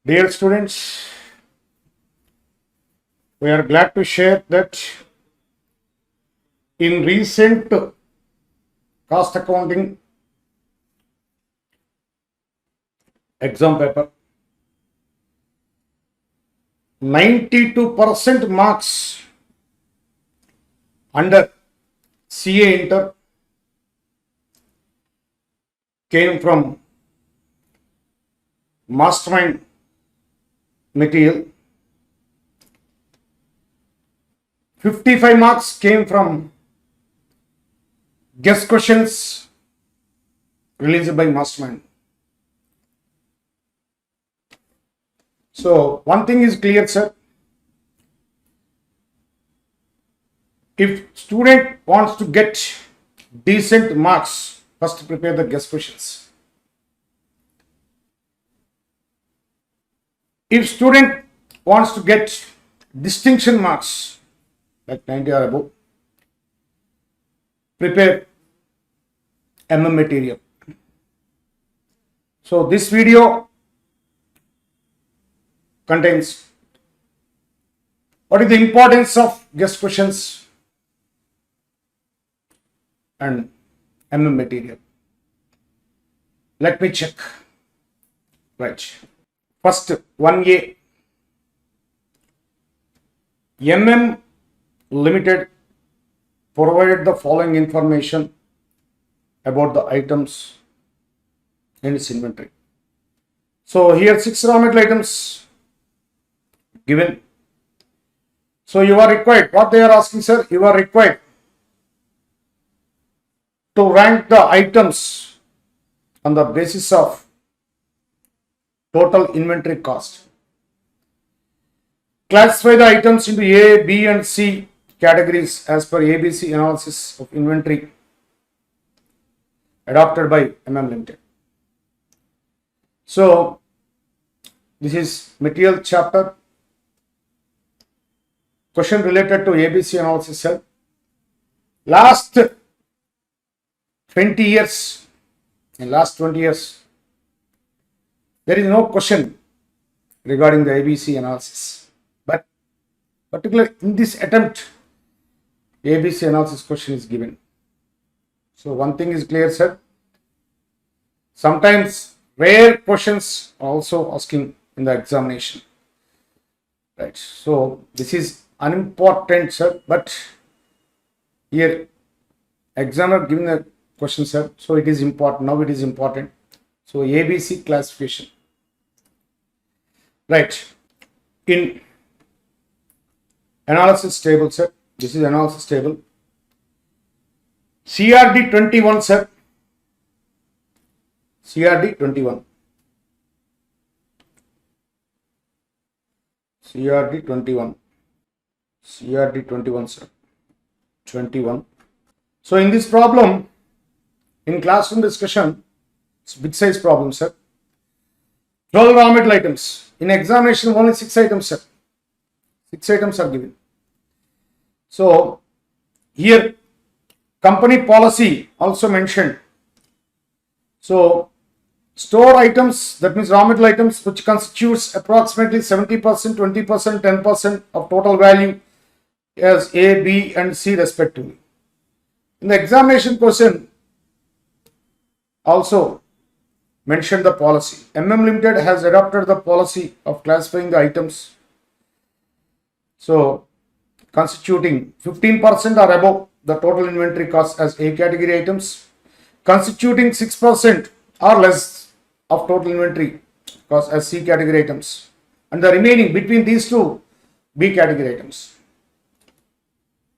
Dear students, we are glad to share that in recent cost accounting exam paper, 92% marks under CA Inter came from mastermind material. 55 marks came from guest questions released by mastermind. So one thing is clear, sir. If student wants to get decent marks, first prepare the guest questions. If student wants to get distinction marks, like 90 or above, prepare material. So this video contains what is the importance of guest questions and material. Let me check. Right. First, 1A. Limited provided the following information about the items in its inventory. So here 6 raw material items given. So you are required, what they are asking, sir, you are required to rank the items on the basis of total inventory cost. Classify the items into A, B and C categories as per ABC analysis of inventory adopted by Limited. So this is material chapter. Question related to ABC analysis, sir. Last 20 years, there is no question regarding the ABC analysis. But particularly in this attempt, ABC analysis question is given. So one thing is clear, sir. Sometimes rare questions are also asking in the examination. Right. So this is unimportant, sir. But here examiner giving the question, sir. So it is important. Now it is important. So ABC classification. Right. In analysis table, sir. This is analysis table. CRD 21, sir. CRD 21. CRD 21. CRD 21, sir. 21. So in this problem, in classroom discussion, it's big size problem, sir. 12 raw material items. In examination, only 6 items, sir. 6 items are given. So here company policy also mentioned. So store items, that means raw material items, which constitutes approximately 70%, 20%, 10% of total value as A, B and C respectively. In the examination question also mentioned the policy. Limited has adopted the policy of classifying the items. So constituting 15% or above the total inventory cost as A category items, constituting 6% or less of total inventory cost as C category items, and the remaining between these two B category items.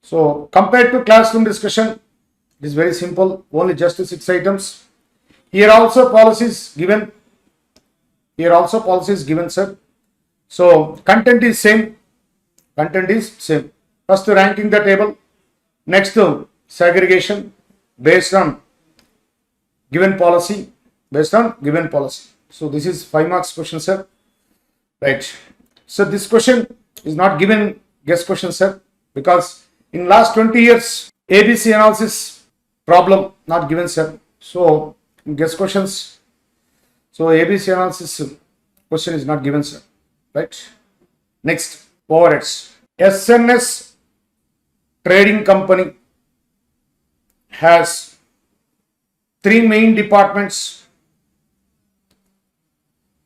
So compared to classroom discussion, it is very simple, only just 6 items. Here also policies given. Sir. So content is same. First ranking the table. Next to segregation based on given policy. So this is 5 marks question, sir. Right. So this question is not given guess question, sir, because in last 20 years ABC analysis problem not given, sir. So guess questions. So ABC analysis Question is not given, sir. Right? Next, overheads. SNS Trading Company has 3 main departments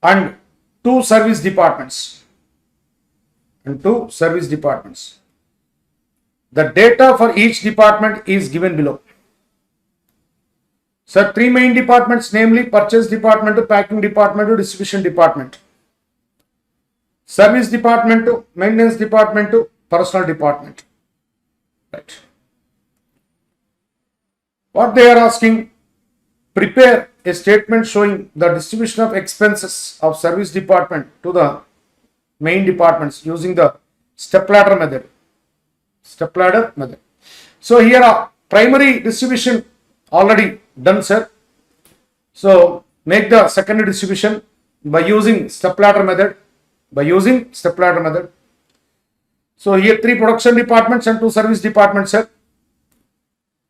and 2 service departments. The data for each department is given below. So 3 main departments, namely purchase department, packing department, distribution department, service department, maintenance department, personal department. Right. What they are asking, prepare a statement showing the distribution of expenses of service department to the main departments using the stepladder method. So here are primary distribution already done, sir. So make the secondary distribution by using stepladder method. So here 3 production departments and 2 service departments, sir.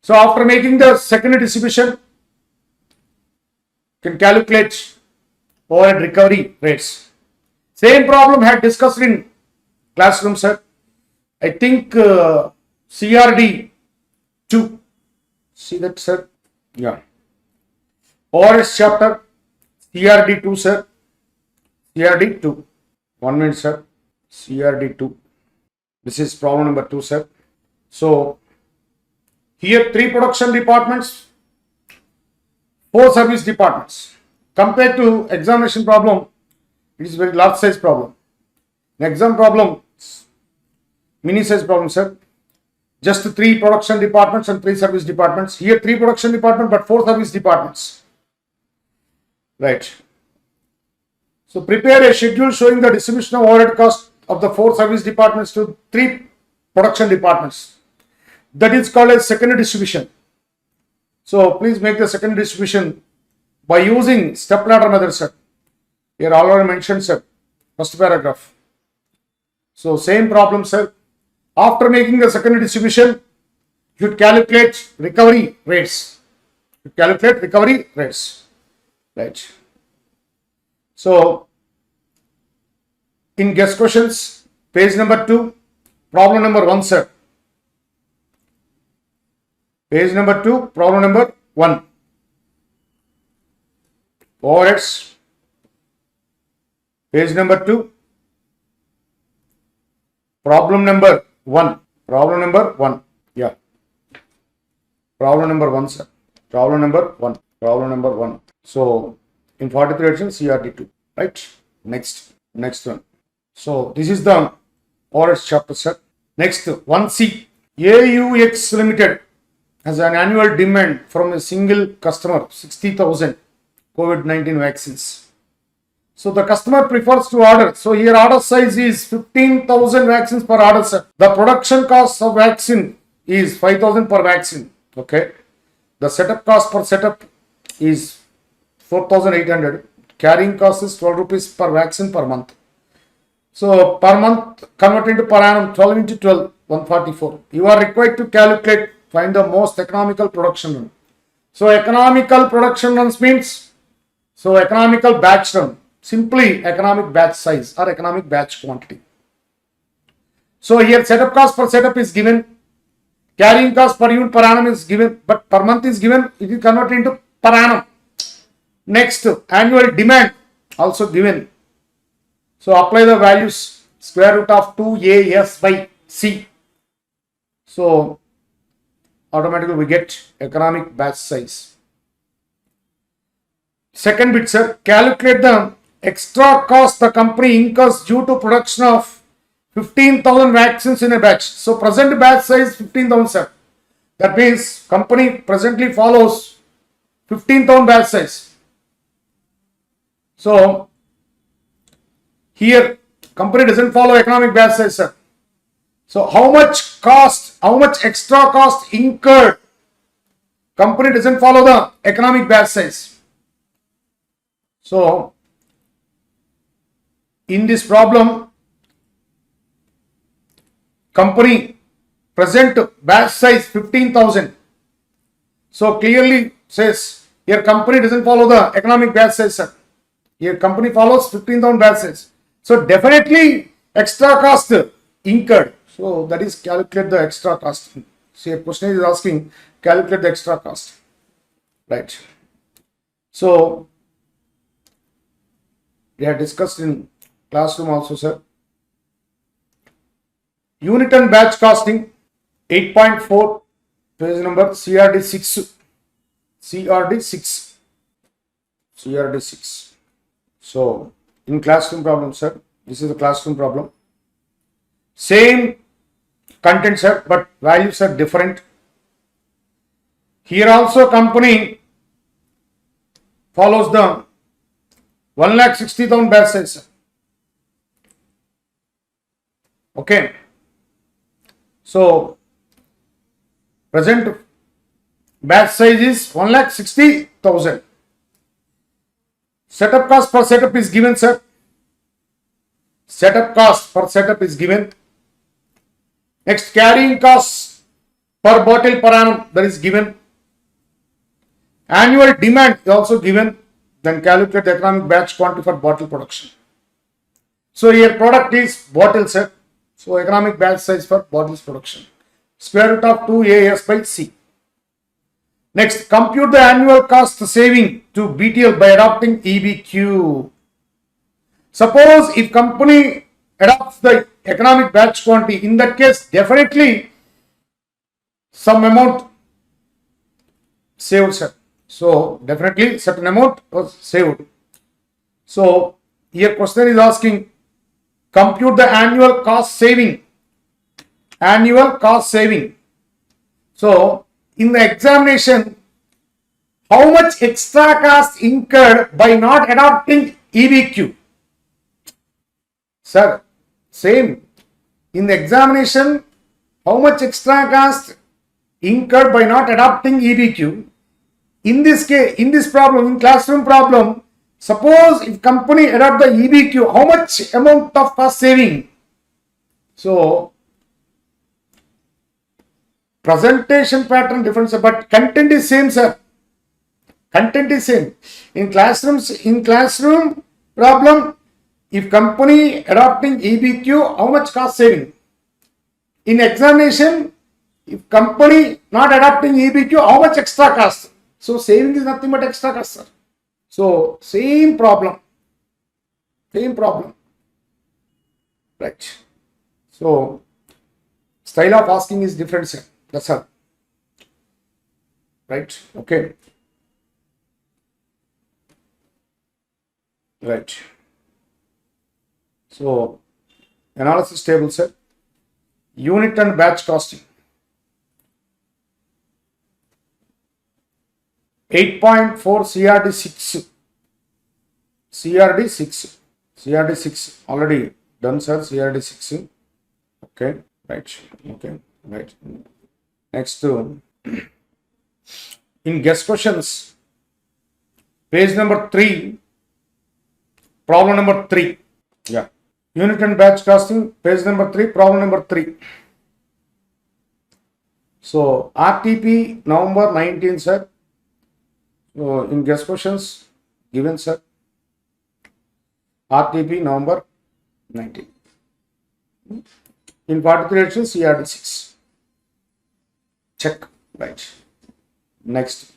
So after making the secondary distribution, you can calculate overhead recovery rates. Same problem had discussed in classroom, sir. I think CRD 2. See that, sir? Yeah. Overheads chapter, CRD 2, sir. CRD 2. 1 minute, sir. CRD 2. This is problem number 2, sir. So here 3 production departments, 4 service departments. Compared to examination problem, it is very large size problem. In exam problem, mini size problem, sir. Just 3 production departments and 3 service departments. Here 3 production departments but 4 service departments. Right. So prepare a schedule showing the distribution of overhead cost of the 4 service departments to 3 production departments. That is called as secondary distribution. So please make the secondary distribution by using stepladder method, sir. Here already mentioned, sir. First paragraph. So same problem, sir. After making the secondary distribution, you should calculate recovery rates. Right. So in guest questions, page number 2, problem number 1, sir. Page number 2, problem number 1. Overheads. Page number 2. Problem number 1. Yeah. Problem number 1, sir. Problem number 1. So in 43 edition, CRD 2. Right. Next one. So this is the overheads chapter, sir. Next, 1C. AUX Limited has an annual demand from a single customer, 60,000 COVID-19 vaccines. So the customer prefers to order. So here order size is 15,000 vaccines per order, sir. The production cost of vaccine is 5,000 per vaccine. Okay. The setup cost per setup is 4,800. Carrying cost is 12 rupees per vaccine per month. So per month convert into per annum, 12 into 12, 144. You are required to calculate, find the most economical production run. So economical production runs means, so economical batch run, simply economic batch size or economic batch quantity. So here setup cost per setup is given, carrying cost per unit per annum is given, but per month is given, it is converted into per annum. Next, annual demand also given. So apply the values, square root of 2AS by C. So automatically we get economic batch size. Second bit, sir, calculate the extra cost the company incurs due to production of 15,000 vaccines in a batch. So present batch size 15,000, sir. That means company presently follows 15,000 batch size. So here company doesn't follow economic batch size, sir. So how much extra cost incurred? Company doesn't follow the economic batch size. So in this problem, company present batch size 15,000. So clearly says here company doesn't follow the economic batch size, sir. Here company follows 15,000 batches. So definitely extra cost incurred. So that is calculate the extra cost. See, a question is asking calculate the extra cost. Right. So we have discussed in classroom also, sir. Unit and batch costing 8.4 page number CRD 6. CRD 6. CRD 6. So in classroom problem, sir, this is the classroom problem. Same content, sir, but values are different. Here also company follows the 1,60,000 batch size, sir. Okay. So present batch size is 1,60,000. Setup cost per setup is given, sir. Setup cost per setup is given. Next, carrying costs per bottle per annum, that is given. Annual demand is also given. Then calculate the economic batch quantity for bottle production. So here product is bottle, sir. So economic batch size for bottles production. Square root of 2 AS by C. Next, compute the annual cost saving to BTL by adopting EBQ. Suppose if company adopts the economic batch quantity, in that case definitely some amount saved, sir. So definitely certain amount was saved. So here question is asking compute the annual cost saving. Annual cost saving. So in the examination, how much extra cost incurred by not adopting EBQ? Sir, same. In the examination, how much extra cost incurred by not adopting EBQ? In this case, in this problem, in classroom problem, suppose if company adopt the EBQ, how much amount of cost saving? So presentation pattern different, sir, but content is same, sir. Content is same. In classroom problem, if company adopting EBQ, how much cost saving? In examination, if company not adopting EBQ, how much extra cost? So saving is nothing but extra cost, sir. So same problem. Same problem. Right. So style of asking is different, sir. That's all. Right. Okay. Right. So analysis table, sir. Unit and batch costing. 8.4 CRD 6. CRD 6. CRD 6 already done, sir. CRD 6. Okay. Right. Okay. Right. Next, in guest questions, page number 3, problem number 3. Yeah. Unit and batch costing, page number 3, problem number 3. So RTP November 19, sir. So in guest questions given, sir. RTP November 19. In particular CRD 6. Check. Right. Next.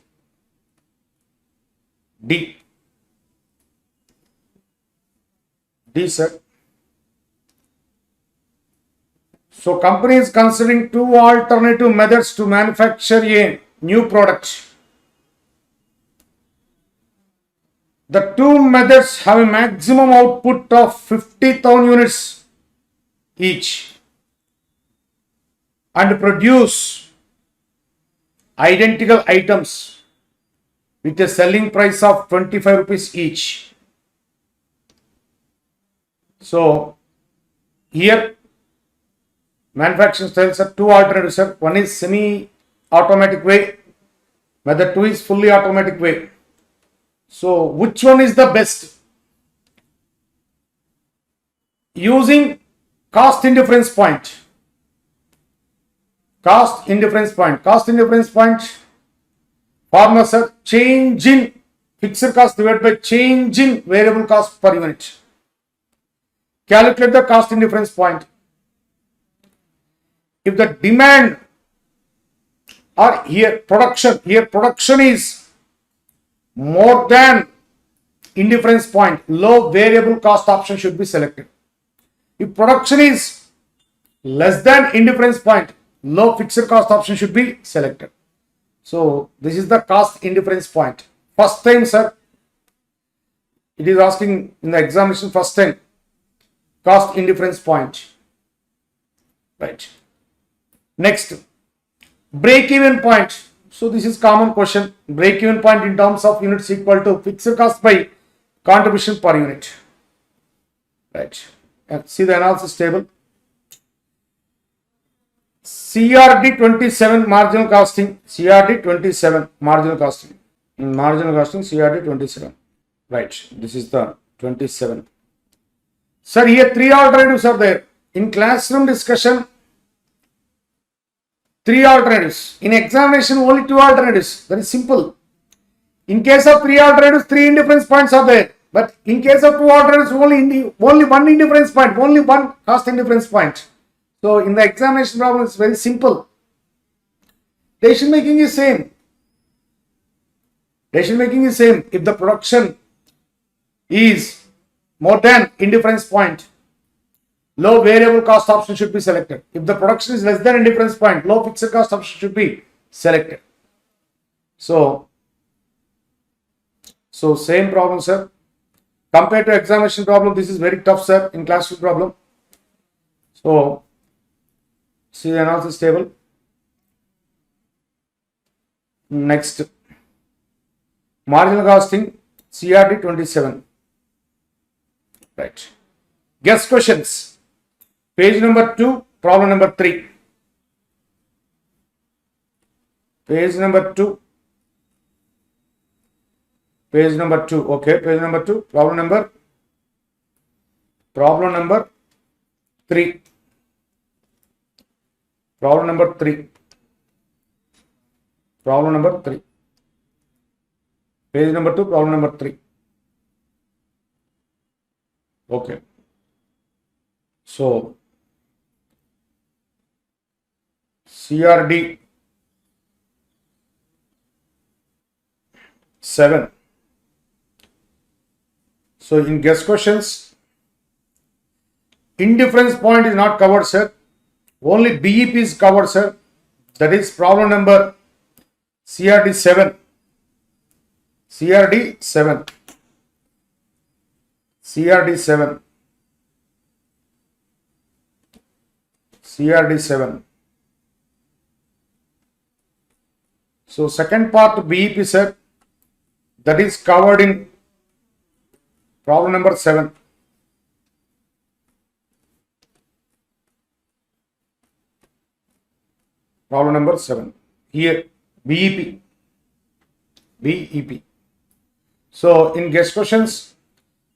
D. D, sir. So company is considering 2 alternative methods to manufacture a new product. The 2 methods have a maximum output of 50,000 units each and produce identical items with a selling price of 25 rupees each. So here manufacturing styles are 2 alternatives, sir. One is semi-automatic way, method 2 is fully automatic way. So which one is the best? Using cost indifference point. Cost indifference point. Cost indifference point. Formula, sir. Change in fixed cost divided by change in variable cost per unit. Calculate the cost indifference point. If the demand or here production is more than indifference point, low variable cost option should be selected. If production is less than indifference point, low fixed cost option should be selected. So this is the cost indifference point. First time, sir, it is asking in the examination first time, cost indifference point. Right. Next, break-even point. So this is common question. Break-even point in terms of units equal to fixed cost by contribution per unit. Right. And see the analysis table. CRD 27 marginal costing. CRD 27 marginal costing. Marginal costing CRD 27. Right. This is the 27. Sir, here three alternatives are there. In classroom discussion, three alternatives. In examination, only two alternatives. Very simple. In case of three alternatives, three indifference points are there. But in case of two alternatives, only one indifference point, only one cost indifference point. So in the examination problem, it's very simple. Decision making is same. Decision making is same. If the production is more than indifference point, low variable cost option should be selected. If the production is less than indifference point, low fixed cost option should be selected. So same problem, sir. Compared to examination problem, this is very tough, sir, in classroom problem. So see the analysis table. Next, marginal costing CRD 27. Right. Guess questions. Page number 2, problem number 3. Page number 2. Page number 2. Okay, page number 2. Problem number 3. Problem number 3. Problem number 3. Page number 2, problem number 3. Okay. So CRD 7. So in guess questions, indifference point is not covered, sir. Only BEP is covered, sir. That is problem number CRD 7. CRD 7. CRD 7. CRD 7. So second part BEP, sir, that is covered in problem number 7. Problem number 7. Here BEP. BEP. So in guess questions,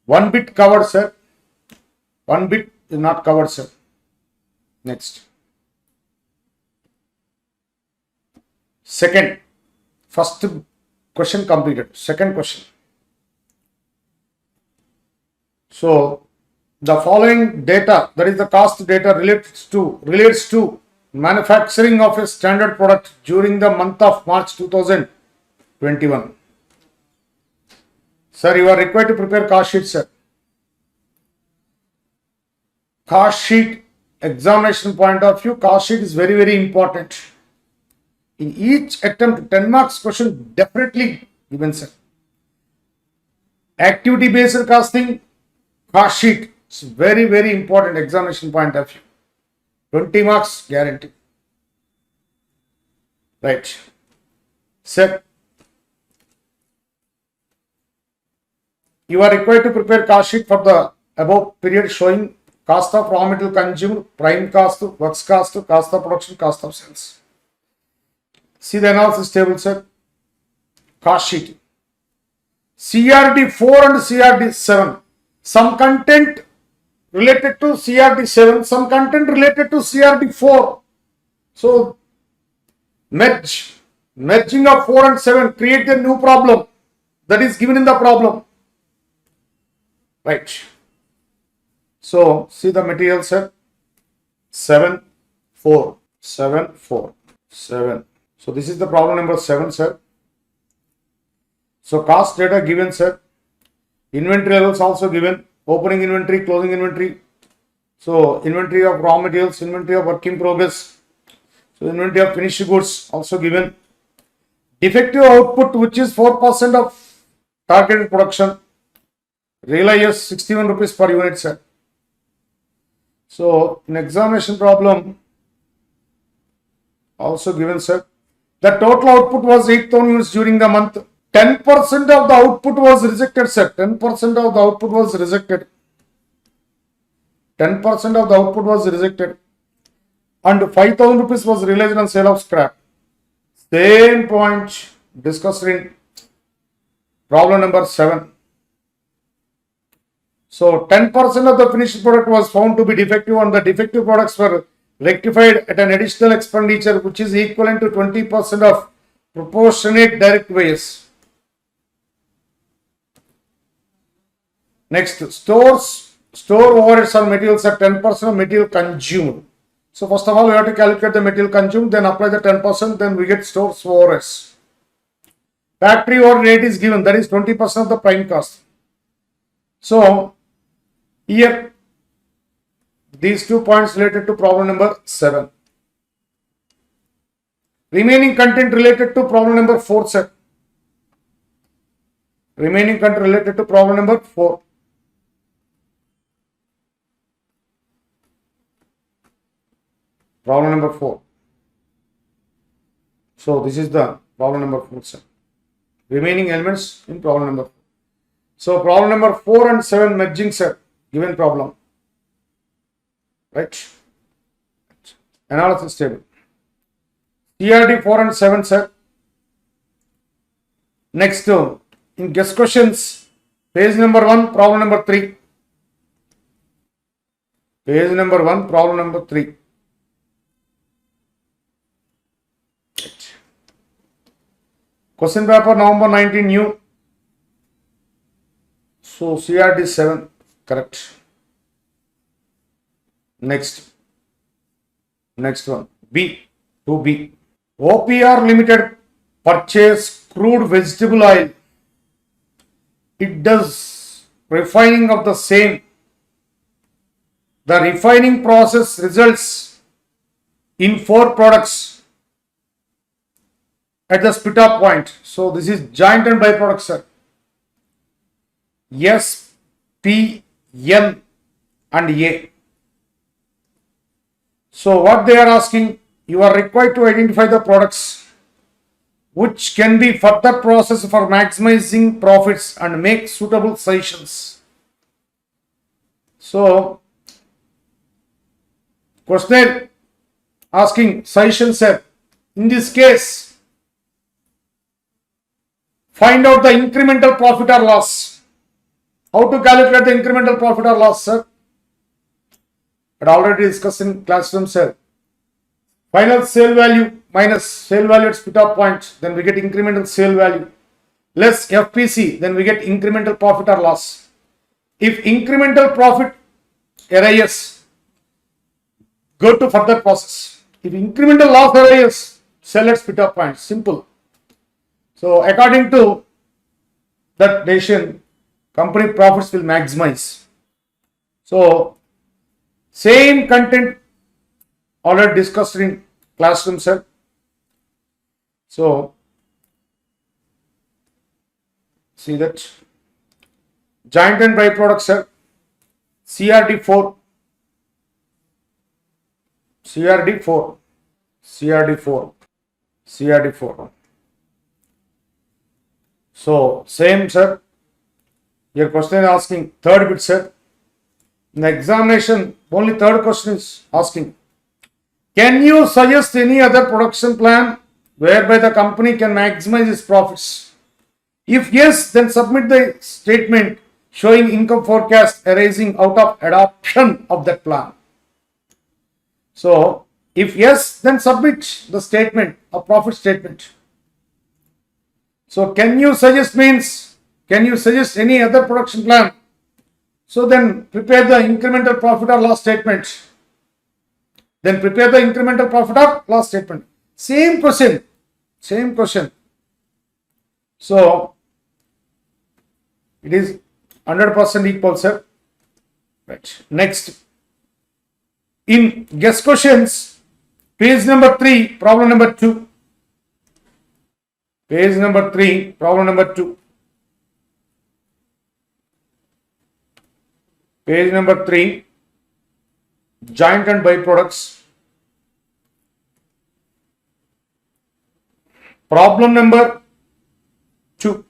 one bit covered, sir. One bit is not covered, sir. Next. Second. First question completed. Second question. So the following data, that is the cost data, relates to manufacturing of a standard product during the month of March 2021. Sir, you are required to prepare cost sheet, sir. Cost sheet, examination point of view, cost sheet is very, very important. In each attempt, 10 marks question definitely given, sir. Activity based costing, cost sheet is very, very important examination point of view. 20 marks guarantee. Right. Sir, you are required to prepare cost sheet for the above period showing cost of raw material consumed, prime cost, works cost, cost of production, cost of sales. See the analysis table, sir. Cost sheet. CRD 4 and CRD 7. Some content related to CRD 7, some content related to CRD 4. So merging of 4 and 7 create a new problem. That is given in the problem. Right. So see the material set 7, 4, 7, 4, 7. So this is the problem number 7, sir. So cost data given, sir. Inventory levels also given. Opening inventory, closing inventory. So inventory of raw materials, inventory of work in progress. So inventory of finished goods also given. Defective output, which is 4% of targeted production. Realize 61 rupees per unit, sir. So in examination problem also given, sir. The total output was 8,000 units during the month. 10% of the output was rejected, sir. 10% of the output was rejected. 10% of the output was rejected. And 5,000 rupees was realized on sale of scrap. Same point discussed in problem number 7. So 10% of the finished product was found to be defective and the defective products were rectified at an additional expenditure which is equivalent to 20% of proportionate direct wages. Next, store overheads on materials at 10% of material consumed. So first of all, we have to calculate the material consumed, then apply the 10%, then we get store overheads. Factory overhead rate is given, that is 20% of the prime cost. So here, these 2 points related to problem number 7. Remaining content related to problem number 4, sir. Remaining content related to problem number 4. Problem number 4. So this is the problem number 4, sir. Remaining elements in problem number 4. So problem number 4 and 7 merging, sir. Given problem. Right. Analysis table. CRD 4 and 7, sir. Next, in guess questions, page number 1, problem number 3. Page number 1, problem number 3. Question paper November 19 new. So CRD 7, correct. Next one, B, 2B. OPR Limited purchase crude vegetable oil. It does refining of the same. The refining process results in 4 products at the split off point. So this is joint and byproduct, sir. S, P, N and A. So what they are asking, you are required to identify the products which can be further processed for maximizing profits and make suitable suggestions. So question asking suggestions, sir. In this case, find out the incremental profit or loss. How to calculate the incremental profit or loss, sir? But already discussed in classroom, sir. Final sale value minus sale value at split off point, then we get incremental sale value. Less FPC, then we get incremental profit or loss. If incremental profit arises, go to further process. If incremental loss arises, sell at split off point. Simple. So according to that decision, company profits will maximize. So same content already discussed in classroom, sir. So see that joint and byproduct, sir. CRD 4. CRD 4. CRD 4. CRD 4. So same, sir. Your question is asking third bit, sir. In the examination, only third question is asking. Can you suggest any other production plan whereby the company can maximize its profits? If yes, then submit the statement showing income forecast arising out of adoption of that plan. So, if yes, then submit the statement, a profit statement. So, can you suggest means Can you suggest any other production plan? So then prepare the incremental profit or loss statement. Then prepare the incremental profit or loss statement. Same question. Same question. So it is 100% equal, sir. Right. Next. In guess questions, page number 3, problem number 2. Page number 3, problem number 2. Page number 3, joint and byproducts. Problem number 2.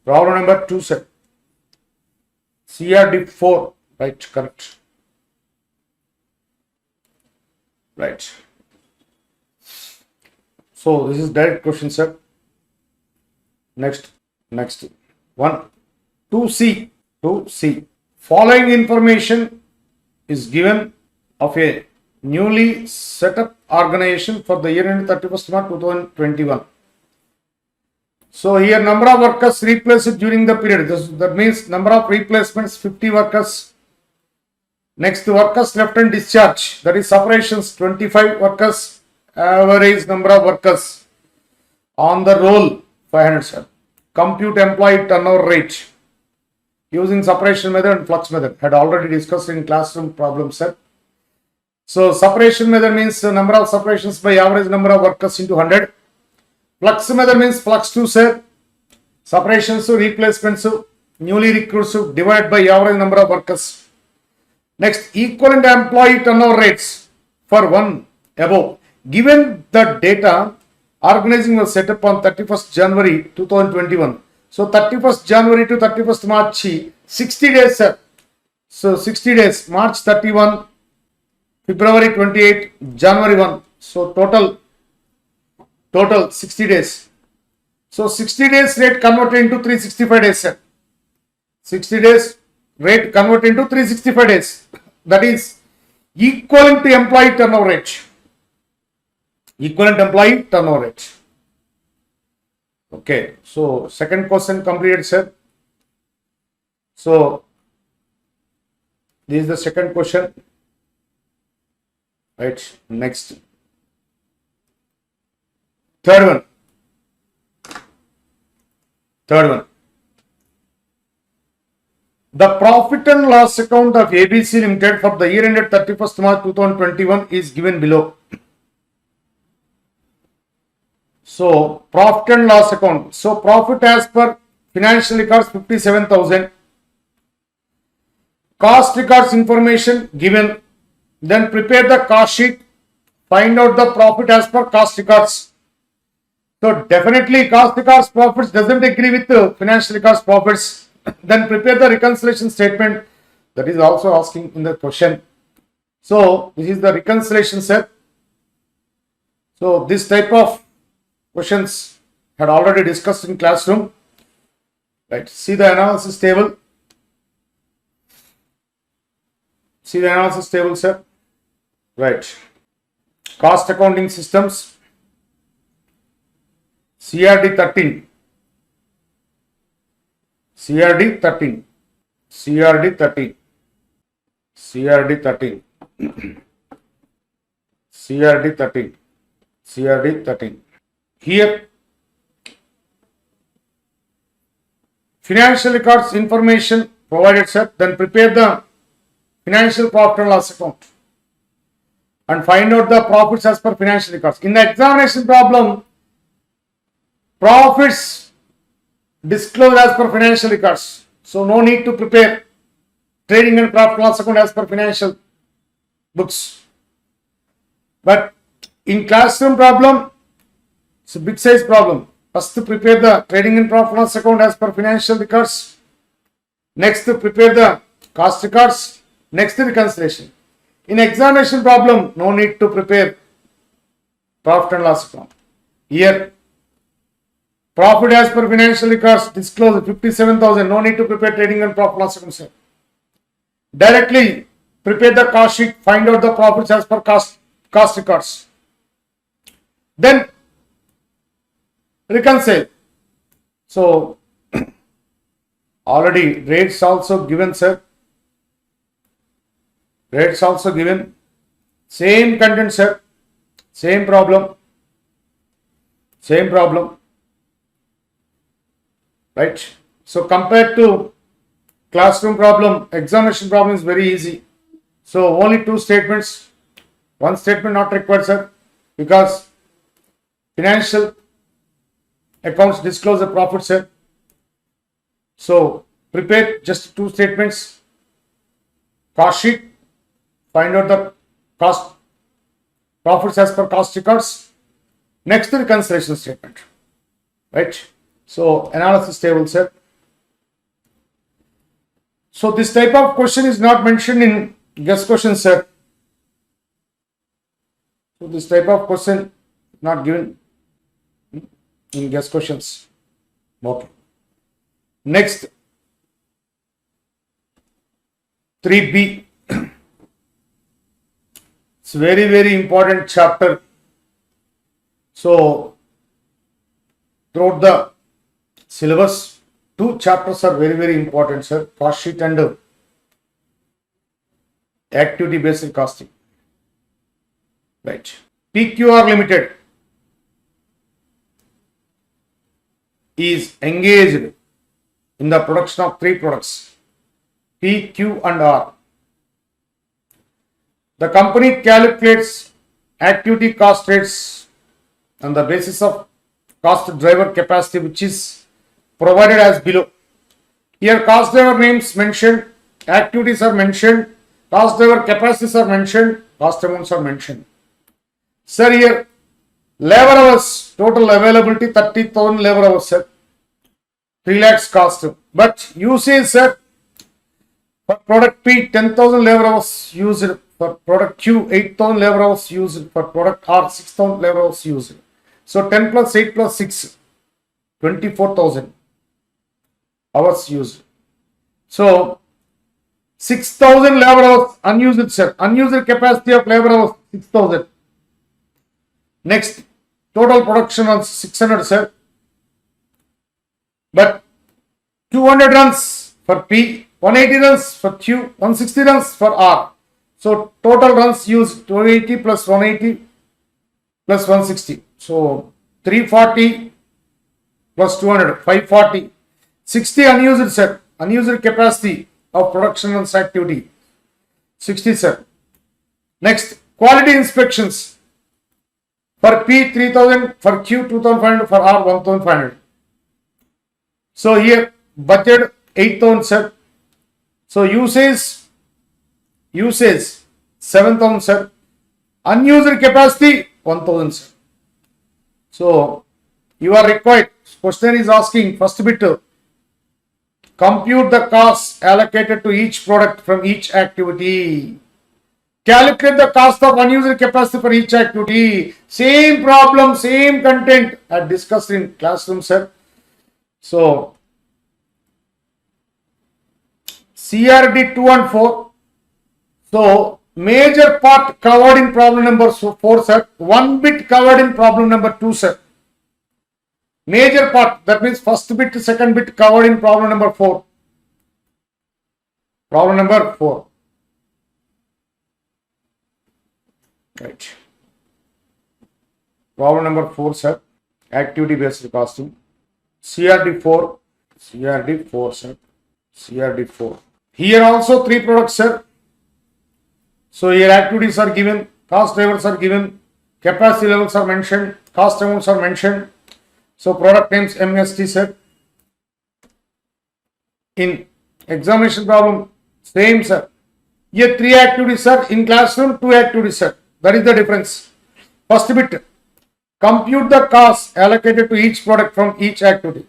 Problem number 2, sir. CRD 4. Right, correct. Right. So this is direct question, sir. Next one. 2C. Following information is given of a newly set up organization for the year ended 31st March 2021. So here number of workers replaced during the period. That means number of replacements 50 workers. Next, workers left and discharge, that is separations 25 workers, average number of workers. On the roll 500, sir. Compute employee turnover rate using separation method and flux method. Had already discussed in classroom problem, sir. So separation method means number of separations by average number of workers into 100. Flux method means flux to, sir. Separations to replacements to newly recruits to divided by average number of workers. Next, equivalent employee turnover rates for one above. Given the data, organizing was set up on 31st January 2021. So 31st January to 31st March, 60 days, sir. So 60 days, March 31, February 28, January 1. So total 60 days. So 60 days rate converted into 365 days, sir. 60 days rate converted into 365 days. That is equivalent to employee turnover rate. Equivalent employee turnover rate. Okay. So second question completed, sir. So this is the second question. Right. Next. Third one. The profit and loss account of ABC Limited for the year ended 31st March 2021 is given below. So, profit and loss account. So, profit as per financial records 57,000. Cost records information given. Then prepare the cost sheet. Find out the profit as per cost records. So, definitely cost records profits doesn't agree with the financial records profits. Then prepare the reconciliation statement. That is also asking in the question. So this is the reconciliation set. So this type of questions had already discussed in classroom. Right. See the analysis table. See the analysis table, sir. Right. Cost accounting systems. CRD 13. CRD 13. CRD 13. CRD 13. CRD 13. CRD 13. Here, financial records information provided, sir. Then prepare the financial profit and loss account and find out the profits as per financial records. In the examination problem, profits disclosed as per financial records. So no need to prepare trading and profit and loss account as per financial books. But in classroom problem, it's a big size problem. First to prepare the trading and profit and loss account as per financial records. Next to prepare the cost records. Next to reconciliation. In examination problem, no need to prepare profit and loss account. Here, profit as per financial records disclosed 57,000. No need to prepare trading and profit loss account. Directly prepare the cost sheet. Find out the profits as per cost records. Then reconcile. So already rates also given, sir. Rates also given. Same content, sir. Same problem. Same problem. Right? So compared to classroom problem, examination problem is very easy. So only two statements. One statement not required, sir, because financial accounts disclose the profit, sir. So prepare just two statements. Cost sheet, find out the cost profits as per cost records. Next, the reconciliation statement. Right? So analysis table, sir. So this type of question is not mentioned in guest questions, sir. So this type of question not given in guest questions. Okay. Next, 3B. It's very important chapter. So throughout the syllabus, two chapters are very important, sir. Cost sheet and activity based costing. Right. PQR Limited is engaged in the production of three products, P, Q and R. The company calculates activity cost rates on the basis of cost driver capacity, which is provided as below. Here cost driver names mentioned, activities are mentioned, cost driver capacities are mentioned, cost amounts are mentioned. Sir, here labor hours, total availability 30,000 labor hours, sir. 3 lakhs cost. But usage, sir, for product P 10,000 labor hours used, for product Q 8,000 labor hours used, for product R 6,000 labor hours used. So 10 plus 8 plus 6, 24,000 hours used. So 6,000 labor hours unused, sir. Unused capacity of labor hours 6,000. Next, total production on 600, sir. But 200 runs for P, 180 runs for Q, 160 runs for R. So total runs used 280 plus 180 plus 160. So 340 plus 200, 540. 60 unused, sir. Unused capacity of production and activity. 60, sir. Next, quality inspections. For P 3000, for Q 2500, for R 1500. So here budget 8,000, sir. So usage 7,000, sir. Unused capacity 1,000, sir. So you are required. Question is asking first bit to compute the costs allocated to each product from each activity. Calculate the cost of unused capacity for each activity. Same problem, same content I discussed in classroom, sir. So CRD 2 and 4. So major part covered in problem number 4, sir. 1 bit covered in problem number 2, sir. Major part, that means first bit, second bit covered in problem number 4. Problem number 4. Right. Problem number 4, sir. Activity based costing. CRD 4, sir. CRD 4. Here also 3 products, sir. So here activities are given, cost drivers are given, capacity levels are mentioned, cost amounts are mentioned. So product names MST, sir. In examination problem, same, sir. Here 3 activities, sir. In classroom, 2 activities, sir. That is the difference. First bit, compute the cost allocated to each product from each activity.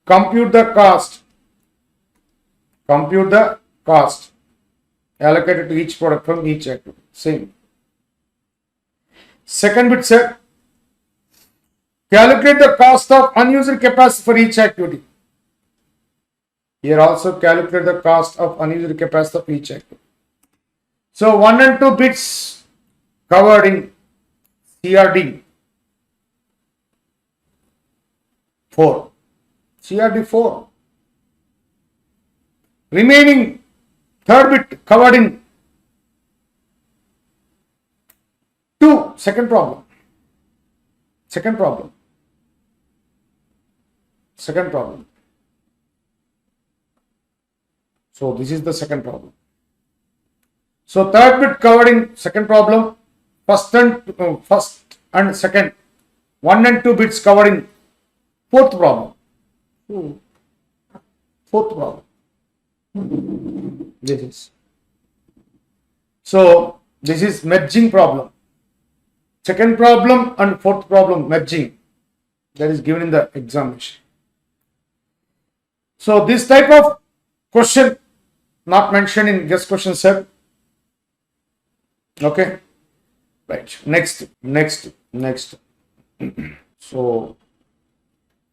Compute the cost allocated to each product from each activity. Same. Second bit, sir. Calculate the cost of unused capacity for each activity. Here also calculate the cost of unused capacity of each activity. So 1 and 2 bits covered in CRD. 4. CRD 4. Remaining third bit covered in 2. Second problem. Second problem. So this is the second problem. So third bit covered in second problem. First and second. 1 and 2 bits covered in fourth problem. Fourth problem. This is. So this is merging problem. Second problem and fourth problem merging. That is given in the examination. So this type of question not mentioned in guest question set. Okay. Right. Next. So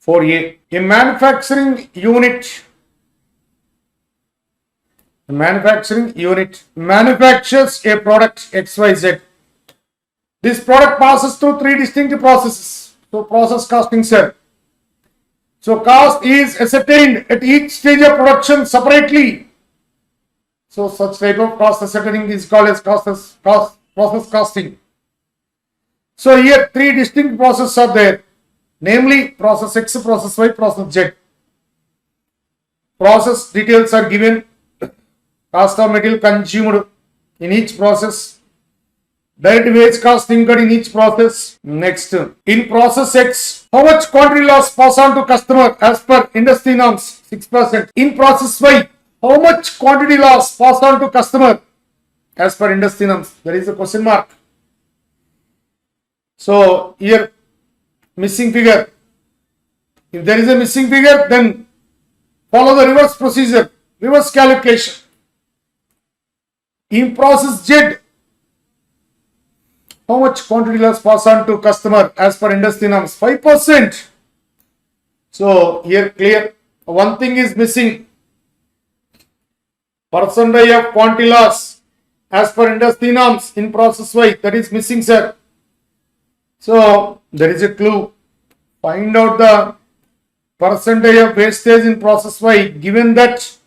4A. A manufacturing unit manufactures a product XYZ. This product passes through 3 distinct processes. So process costing, sir. So cost is ascertained at each stage of production separately. So such type of cost ascertaining is called as process costing. So here 3 distinct processes are there, namely process X, process Y, process Z. Process details are given, cost of material consumed in each process, direct wage cost incurred in each process. Next, in process X, how much quantity loss pass on to customer as per industry norms? 6%. In process Y, how much quantity loss pass on to customer as per industry norms? There is a question mark. So here missing figure. If there is a missing figure, then follow the reverse procedure, reverse calculation. In process Z, how much quantity loss pass on to customer as per industry norms? 5%. So here clear. One thing is missing. Percentage of quantity loss as per industry norms in process Y, that is missing, sir. So there is a clue. Find out the percentage of wastage in process Y given that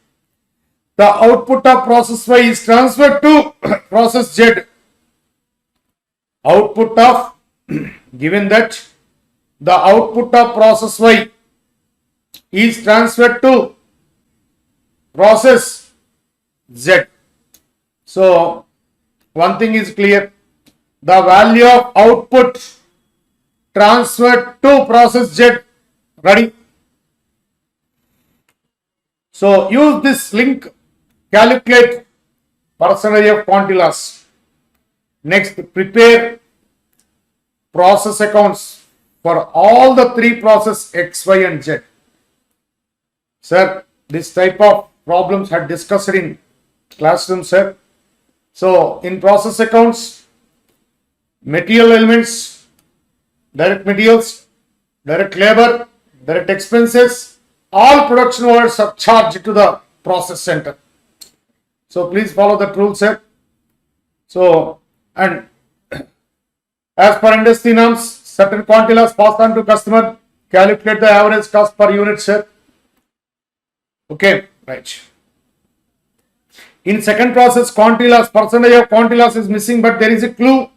the output of process Y is transferred to process Z. Given that the output of process Y is transferred to process Z. So one thing is clear. The value of output transferred to process Z. Ready? So use this link, calculate percentage of quantity loss. Next, prepare process accounts for all the 3 process X, Y and Z. Sir, this type of problems are discussed in classroom, sir. So in process accounts, material elements, direct materials, direct labor, direct expenses, all production overheads are charged to the process center. So please follow that rule, sir. So, and as per industry norms, certain quantity loss passed on to customer, calculate the average cost per unit, sir. Okay, right. In second process, quantity loss, percentage of quantity loss is missing, but there is a clue.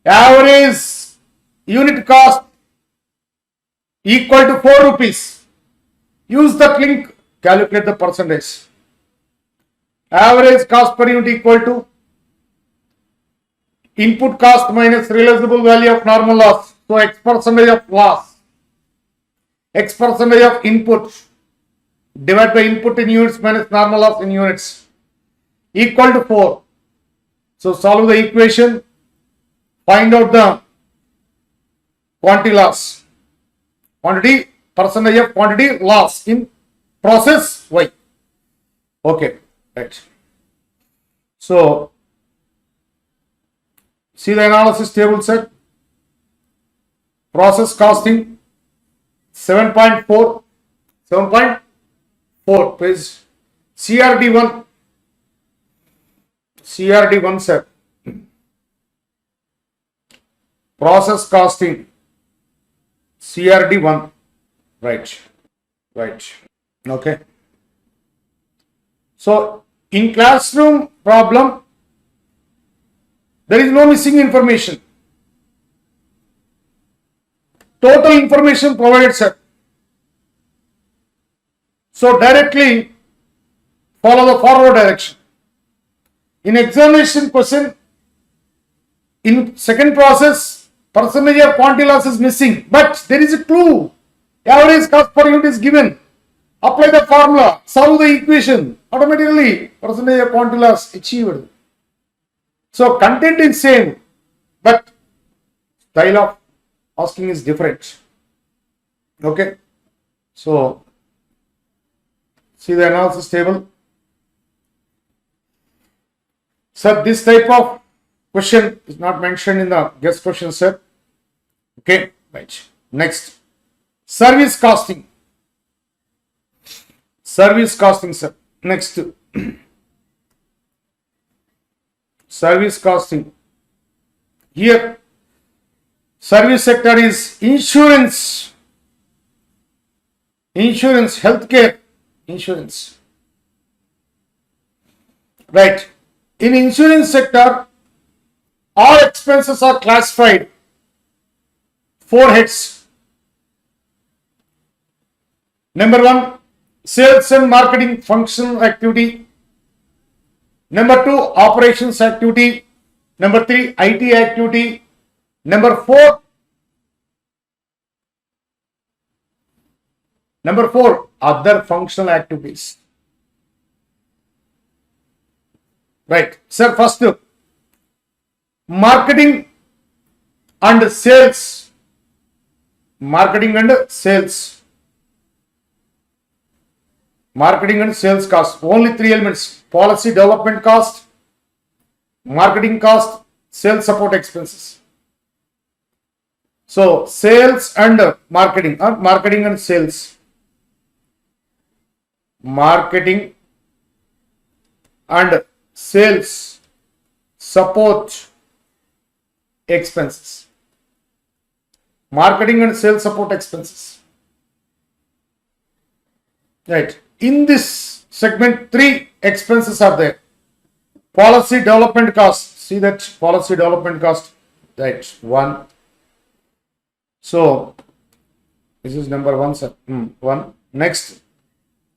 Average unit cost equal to 4 rupees. Use that link, calculate the percentage. Average cost per unit equal to input cost minus realizable value of normal loss. So X percentage of loss, X percentage of input divided by input in units minus normal loss in units equal to 4. So solve the equation, find out the quantity loss, percentage of quantity loss in process Y. Okay, right. So see the analysis table set. Process costing 7.4 page CRD1 set. Process costing CRD1 Right. Right. Okay. So in classroom problem, there is no missing information. Total information provided, sir. So directly follow the forward direction. In examination question, in second process, percentage of quantity loss is missing, but there is a clue. Average cost per unit is given. Apply the formula, solve the equation, automatically percentage of quantity loss achieved. So content is same, but style of asking is different. Okay. So see the analysis table. Sir, this type of question is not mentioned in the guest question, sir. Okay, right. Next, service costing. Service costing, sir. Next, service costing. Here, service sector is insurance, healthcare, insurance. Right. In insurance sector, all expenses are classified 4 heads. Number 1, sales and marketing functional activity. Number 2, operations activity. Number 3, IT activity. Number 4, other functional activities. Right. Sir, first, marketing and sales. Marketing and sales. Marketing and sales cost. Only 3 elements. Policy development cost, marketing cost, sales support expenses. So, sales and marketing, or marketing and sales. Marketing and sales support expenses. Marketing and sales support expenses. Right. In this segment, 3 expenses are there. Policy development cost. See that policy development cost. Right. 1. So this is number 1, sir. 1. Next,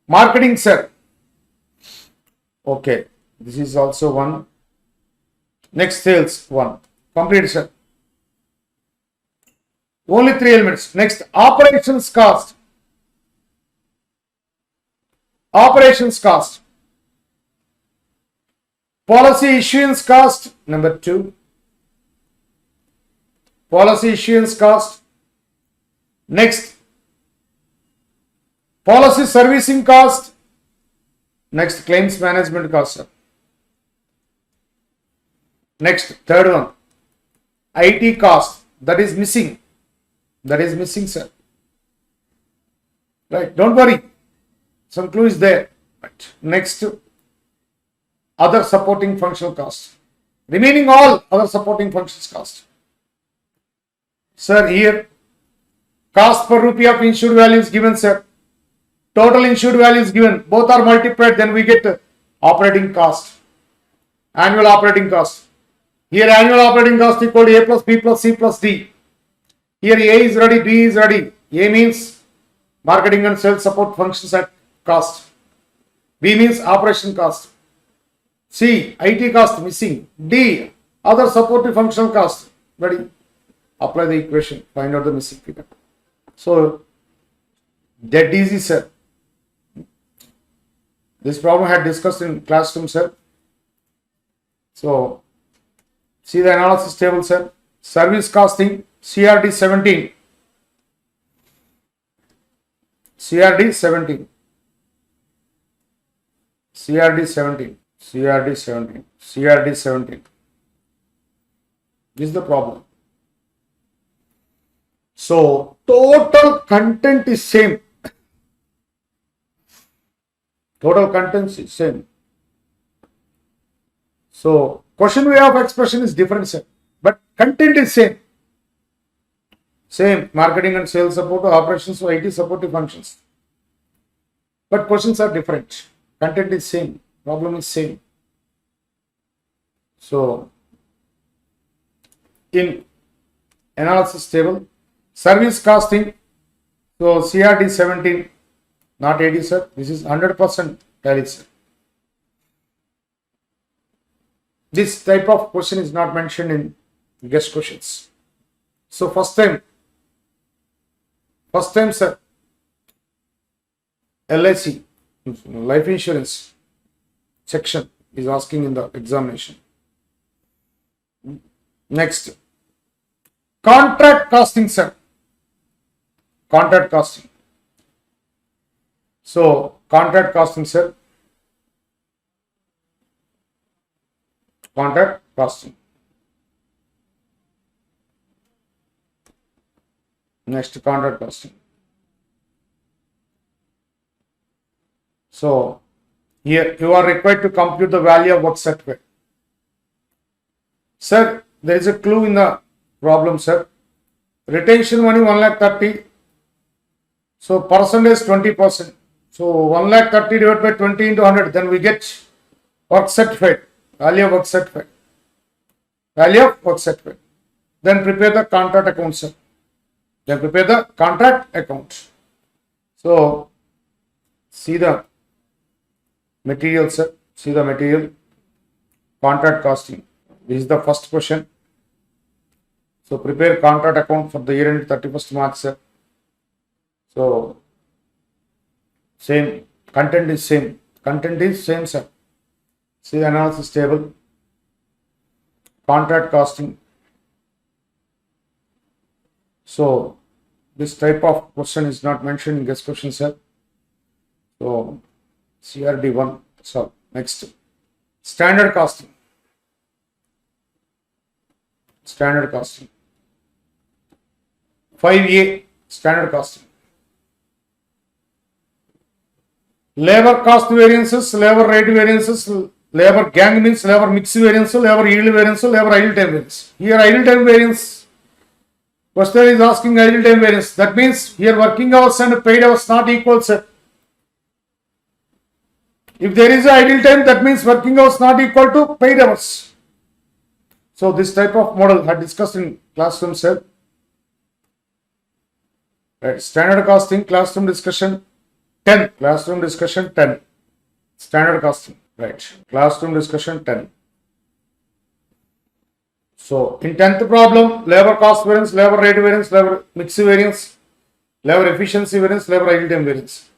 marketing, sir. Okay. This is also 1. Next, sales 1. Complete, sir. Only 3 elements. Next, operations cost. Operations cost. Policy issuance cost, number 2. Policy issuance cost. Next, policy servicing cost. Next, claims management cost, sir. Next, third one, IT cost. That is missing. That is missing, sir. Right, don't worry. Some clue is there. Right. Next, other supporting functional costs. Remaining all other supporting functions cost. Sir, here, cost per rupee of insured value is given, sir. Total insured value is given. Both are multiplied, then we get operating cost. Annual operating cost. Here, annual operating cost equal to A plus B plus C plus D. Here, A is ready, B is ready. A means marketing and sales support functions at cost. B means operation cost. C, IT cost missing. D, other supportive functional cost. Ready? Apply the equation. Find out the missing figure. So, dead easy, sir. This problem I had discussed in classroom, sir. So, see the analysis table, sir. Service costing, CRD 17. CRD 17. CRD 17. CRD 17. CRD 17. This is the problem. So, total content is same. Total content is same. So, question way of expression is different, sir. But content is same. Same, marketing and sales support, operations, IT supportive functions. But questions are different. Content is same, problem is same. So, in analysis table, service costing, so CRD 17, not 80 sir, this is 100% tally sir. This type of question is not mentioned in guest questions. So first time sir, LIC, life insurance section is asking in the examination. Next, contract costing sir, contract costing. So contract costing sir, contract costing. Next, contract costing. So here you are required to compute the value of work certificate. Sir, there is a clue in the problem, sir. Retention money 1,30,000. So percentage 20%. So 1,30,000 divided by 20 into 100. Then we get work certificate. Value of work certificate. Value of work certificate. Then prepare the contract account, sir. Then prepare the contract account. So see the material, sir. See the material. Contract costing. This is the first question. So prepare contract account for the year end 31st March, sir. So same, content is same. Content is same, sir. See the analysis table. Contract costing. So this type of question is not mentioned in guest question, sir. So CRD 1. So next, standard costing. Standard costing. 5A, standard costing. Labor cost variances, labor rate variances, labor gang means labor mix variance, labor yield variance, labor idle time variance. Here idle time variance, question is asking idle time variance. That means here working hours and paid hours not equal, sir. If there is idle time, that means working hours not equal to paid hours. So this type of model had discussed in classroom, sir. Right. Standard costing, classroom discussion 10. Classroom discussion 10. Standard costing. Right. Classroom discussion 10. So in 10th problem, labor cost variance, labor rate variance, labor mix variance, labor efficiency variance, labor idle time variance.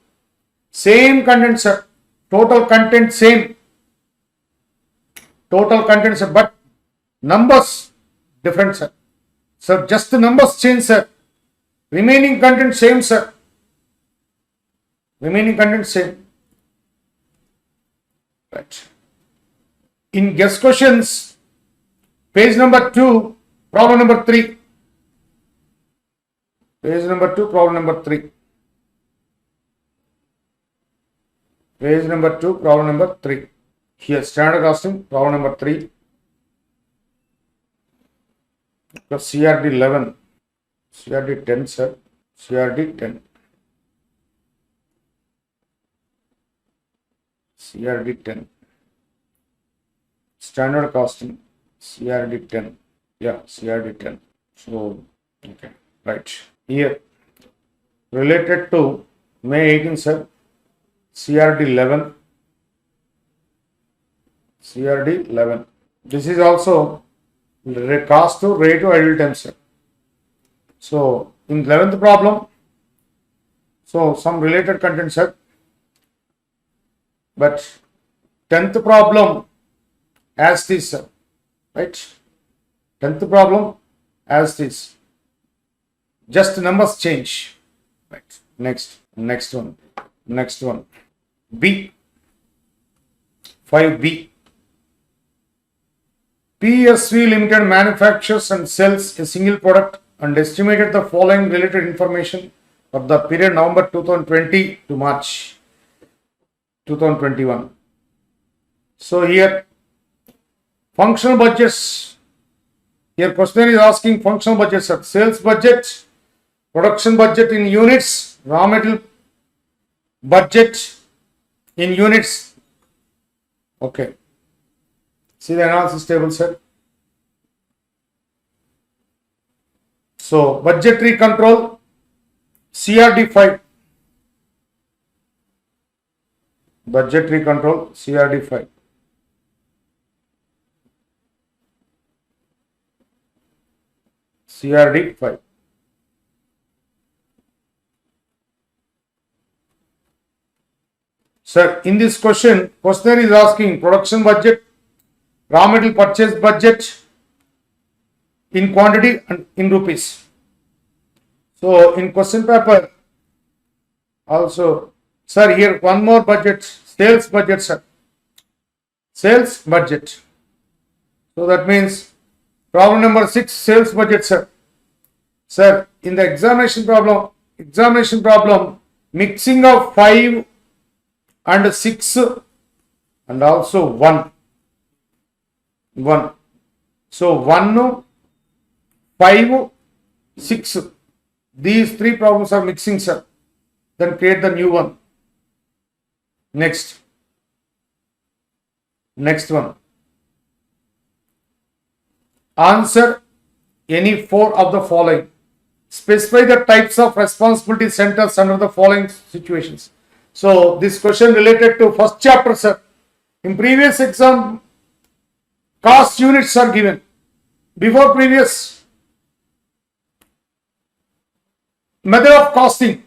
Same content, sir. Total content same. Total content, sir. But numbers different, sir. So just the numbers change, sir. Remaining content same, sir. Remaining content same. Right. In guest questions, page number 2, problem number 3. Page number 2, problem number 3. Page number 2, problem number 3. Here, standard costing, problem number 3. CRD 11. CRD 10, sir. CRD 10. CRD 10. Standard costing. CRD 10. Yeah, CRD 10. So, okay, right. Here, related to May 18, sir. CRD 11. CRD 11. This is also cost to rate to idle time, sir. So in 11th problem, so some related content, sir. But 10th problem as this, sir. Right? 10th problem as this. Just numbers change. Right. Next one. B. 5B. PSV Limited manufactures and sells a single product and estimated the following related information for the period November 2020 to March 2021. So here, functional budgets. Here question is asking functional budgets, sales budget Production budget in units, raw material budget in units. Okay. See the analysis table, sir. So, budgetary control, CRD 5. Budgetary control, CRD 5. CRD 5. Sir, in this question, questioner is asking production budget, raw material purchase budget in quantity and in rupees. So, in question paper, also, sir, here one more budget, sales budget, sir. Sales budget. So, that means problem number 6, sales budget, sir. Sir, in the examination problem, mixing of 5 and 6 and also 1. So 1, 5, 6. These 3 problems are mixing, sir. Then create the new one. Next one. Answer any 4 of the following. Specify the types of responsibility centers under the following situations. So, this question related to first chapter, sir. In previous exam, cost units are given. Before previous, method of costing.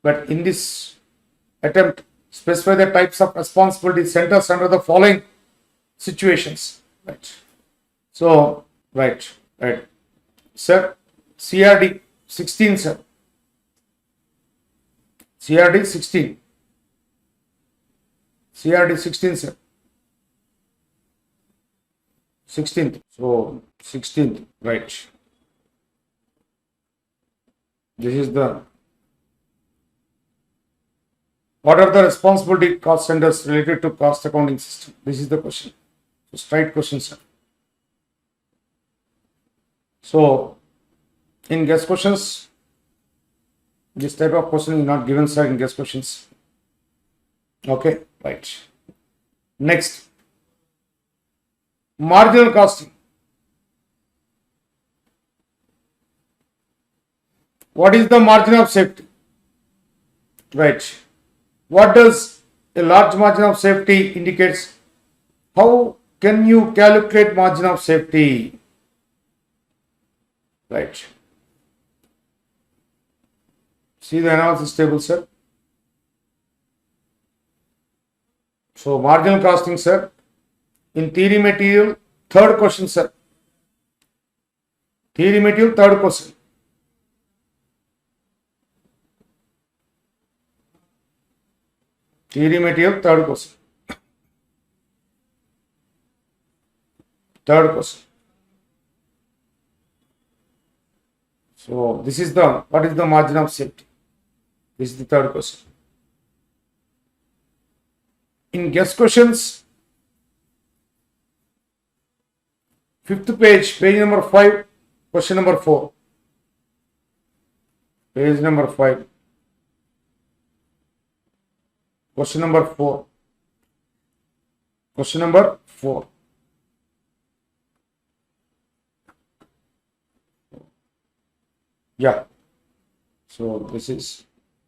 But in this attempt, specify the types of responsibility centers under the following situations. Right. So, right. Sir, CRD 16, sir. CRD 16. CRD 16, sir. 16th. So, 16th. Right. This is the. What are the responsibility cost centers related to cost accounting system? This is the question. So, straight question, sir. So, in guess questions, this type of question is not given, sir, in guess questions. Okay, right. Next, marginal costing. What is the margin of safety? Right. What does a large margin of safety indicates? How can you calculate margin of safety? Right. See the analysis table, sir. So, marginal costing, sir. In theory material, third question, sir. Theory material, third question. Theory material, third question. Third question. So, this is the, what is the margin of safety? This is the third question. In guess questions, 5th page, page number 5, question number 4. Page number 5. Question number 4. Question number 4. Yeah. So this is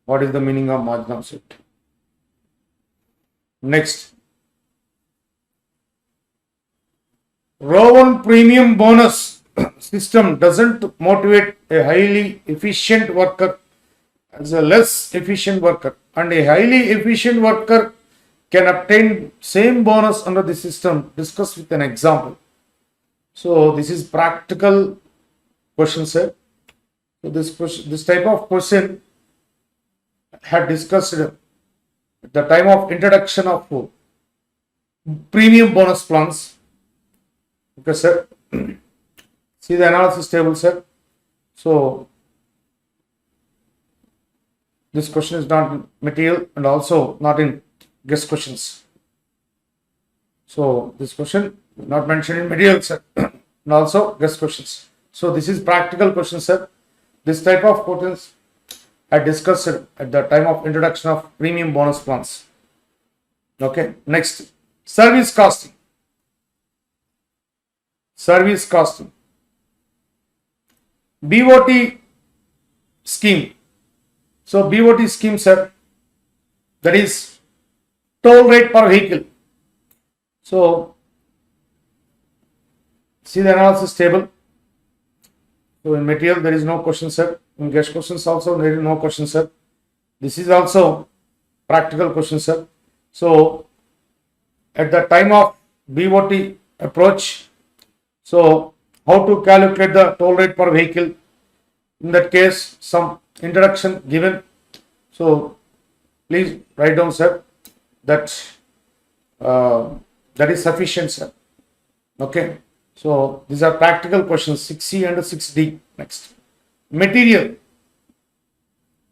what is the meaning of margin of safety. Next. Rowan premium bonus system doesn't motivate a highly efficient worker as a less efficient worker, and a highly efficient worker can obtain same bonus under the system. Discuss with an example. So this is practical question, sir. So this type of question had discussed at the time of introduction of premium bonus plans. Okay, sir. See the analysis table, sir. So this question is not in material and also not in guess questions. So this question is not mentioned in material, sir, and also guess questions. So this is practical question, sir. This type of questions I discussed at the time of introduction of premium bonus plans. Okay, next, service costing. Service costing. BOT scheme. So BOT scheme, sir, that is toll rate per vehicle. So see the analysis table. So in material there is no question, sir. In guest questions also there is no question, sir. This is also practical question, sir. So at the time of BOT approach, so how to calculate the toll rate per vehicle? In that case, some introduction given. So please write down, sir. That is sufficient, sir. Okay. So these are practical questions, 6C and 6D. Next, material.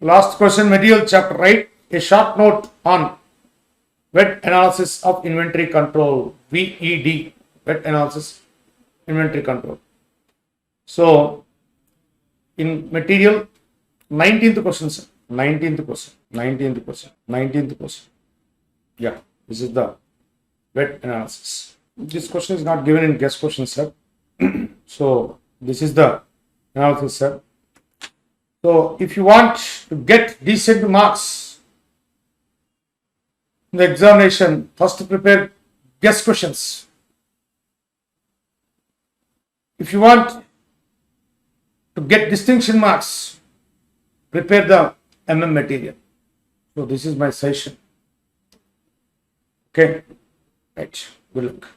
Last question, material chapter. Write a short note on wet analysis of inventory control. VED, wet analysis inventory control. So in material, 19th question, sir. 19th question. Yeah, this is the wet analysis. This question is not given in guest question, sir. So this is the analysis, sir. So if you want to get decent marks in the examination, first prepare guest questions. If you want to get distinction marks, prepare the MM material. So this is my session. Okay, right. Good luck.